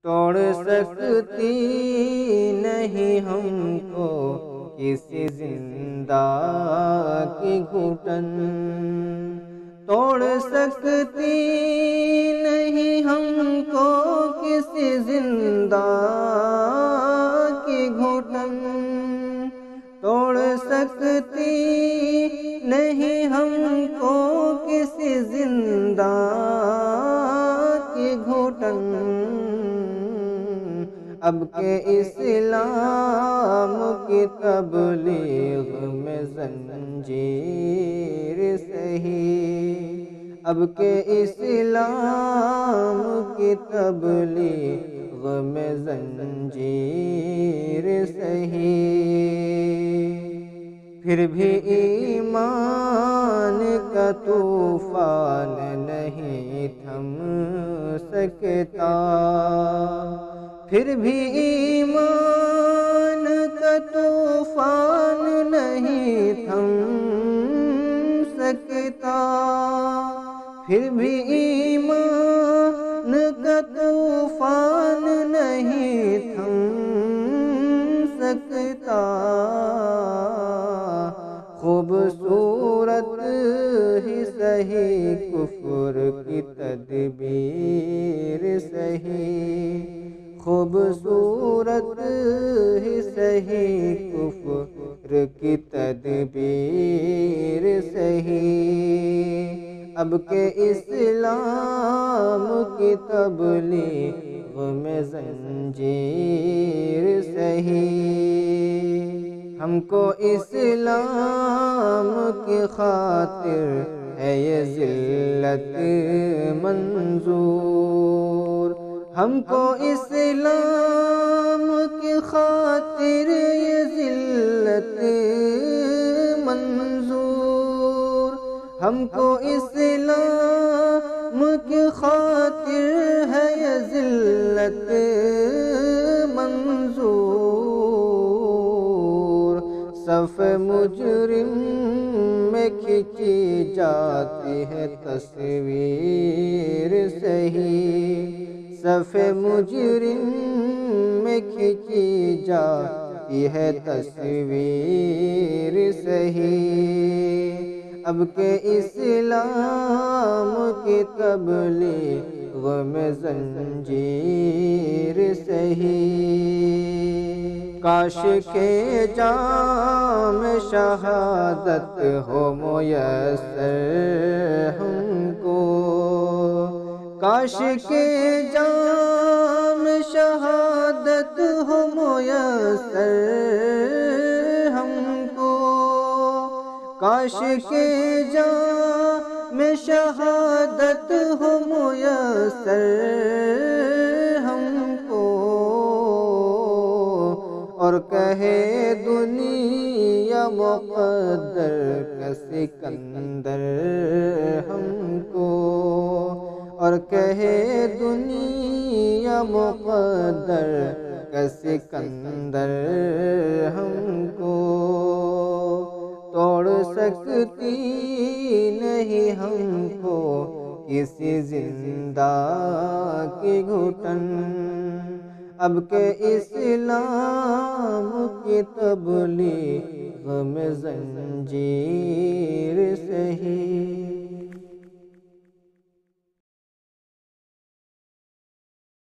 توڑ سکتی نہیں ہم کو کسی زندہ کی گھٹن، توڑ سکتی نہیں ہم کو کسی زندہ کی گھٹن، توڑ سکتی نہیں ہم کو کسی زندہ کی گھٹن۔ اب کہ اسلام کی تبلیغ میں زنجیر سہی، اب کہ اسلام کی تبلیغ میں زنجیر سہی، پھر بھی ایمان کا طوفان نہیں تھم سکتا، پھر بھی ایمان کا طوفان نہیں تھم سکتا، پھر بھی ایمان کا طوفان نہیں تھم سکتا۔ خوبصورت ہی سہی کفر کی تدبیر سہی، خوبصورت ہی سہی کفر کی تدبیر سہی، اب کہ اسلام کی تبلیغ میں زنجیر سہی، ہم کو اسلام کی خاطر ہے یہ ذلت منظور، ہم کو اسلام کی خاطر یہ ذلت منظور، ہم کو اسلام کی خاطر ہے یہ ذلت منظور۔ صف مجرم میں کھینچی جاتی ہے تصویر صحیح، صف مجرم میں کھینچی جاتی ہے تصویر صحیح، اب کہ اسلام کی تبلیغ میں زنجیر صحیح۔ کاش کے جام شہادت ہو میسر ہم کو، کاش کے جام شہادت ہو میسر ہم کو، کاش کے جام شہادت ہو میسر ہم کو، اور کہے دنیا مقدر کا سکندر ہم کو، اور کہے دنیا مقدر کا سکندر ہم کو، توڑ سکتی نہیں ہم کو کسی زندہ کی گھٹن، اب کہ اسلام کی تبلیغ میں زنجیر صحیح۔